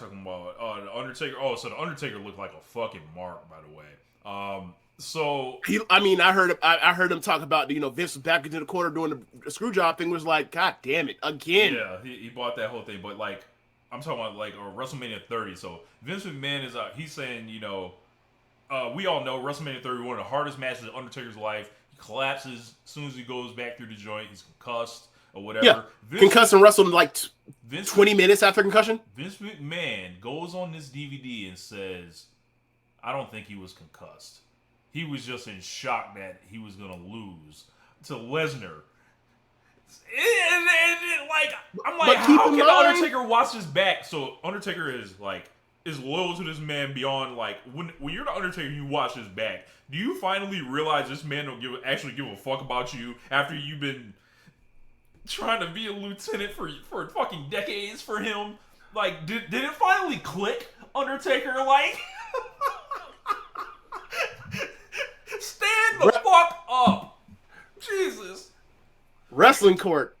talking about the Undertaker. Oh, so the Undertaker looked like a fucking mark, by the way. So I heard him talk about Vince was back into the corner doing the screw job thing. Was like, God damn it, again. yeah, he bought that whole thing, but like I'm talking about like WrestleMania 30. So Vince McMahon is he's saying we all know WrestleMania 30 one of the hardest matches in Undertaker's life. He collapses as soon as he goes back through the joint. He's concussed or Yeah, whatever. concussed and wrestled in like 20 minutes after concussion. Vince McMahon goes on this DVD and says, "I don't think he was concussed. He was just in shock that he was gonna lose to Lesnar." Like I'm like, how can Undertaker watch his back? So Undertaker is loyal to this man beyond like when you're the Undertaker, you watch his back. Do you finally realize this man don't actually give a fuck about you after you've been trying to be a lieutenant for fucking decades for him? Like, did it finally click, Undertaker? Like, stand the fuck up, Jesus. Wrestling court.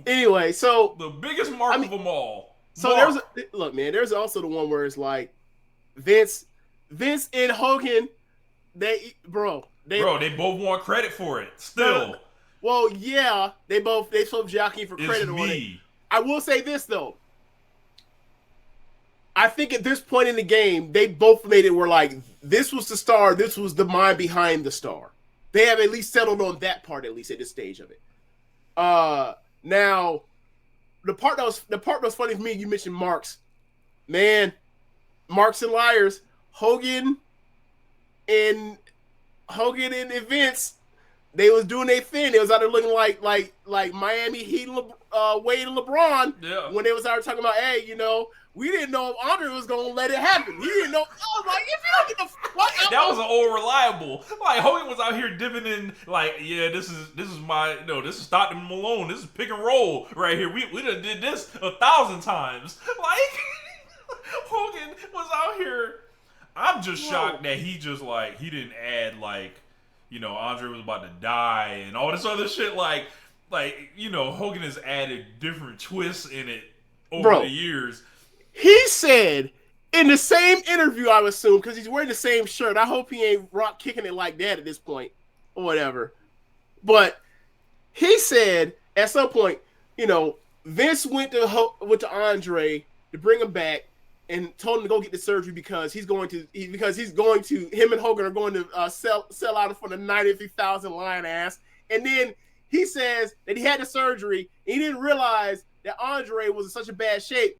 Anyway, so the biggest mark of them all. So there's also the one where it's like Vince and Hogan, they both want credit for it still. Well, yeah, they both jockeying for credit on it. I will say this though. I think at this point in the game, they both made it where like this was the star, this was the mind behind the star. They have at least settled on that part, at least at this stage of it. Now, the part that was funny for me, you mentioned marks. Man, marks and liars. Hogan and Vince, they was doing their thing. They was out there looking like Miami Heat, Wade and LeBron when they was out there talking about, hey, we didn't know if Andre was gonna let it happen. We didn't know. I was like, if you don't get the fuck out, that was an old reliable. Like Hogan was out here dipping in, like, yeah, this is this is Stockton Malone. This is pick and roll right here. We done did this 1,000 times. Like Hogan was out here. I'm just shocked that he just he didn't add Andre was about to die and all this other shit. Like Hogan has added different twists in it over the years. He said in the same interview, I would assume, because he's wearing the same shirt. I hope he ain't rock kicking it like that at this point or whatever. But he said at some point, Vince went to Andre to bring him back and told him to go get the surgery because him and Hogan are going to sell out for the 93,000 lion ass. And then he says that he had the surgery and he didn't realize that Andre was in such a bad shape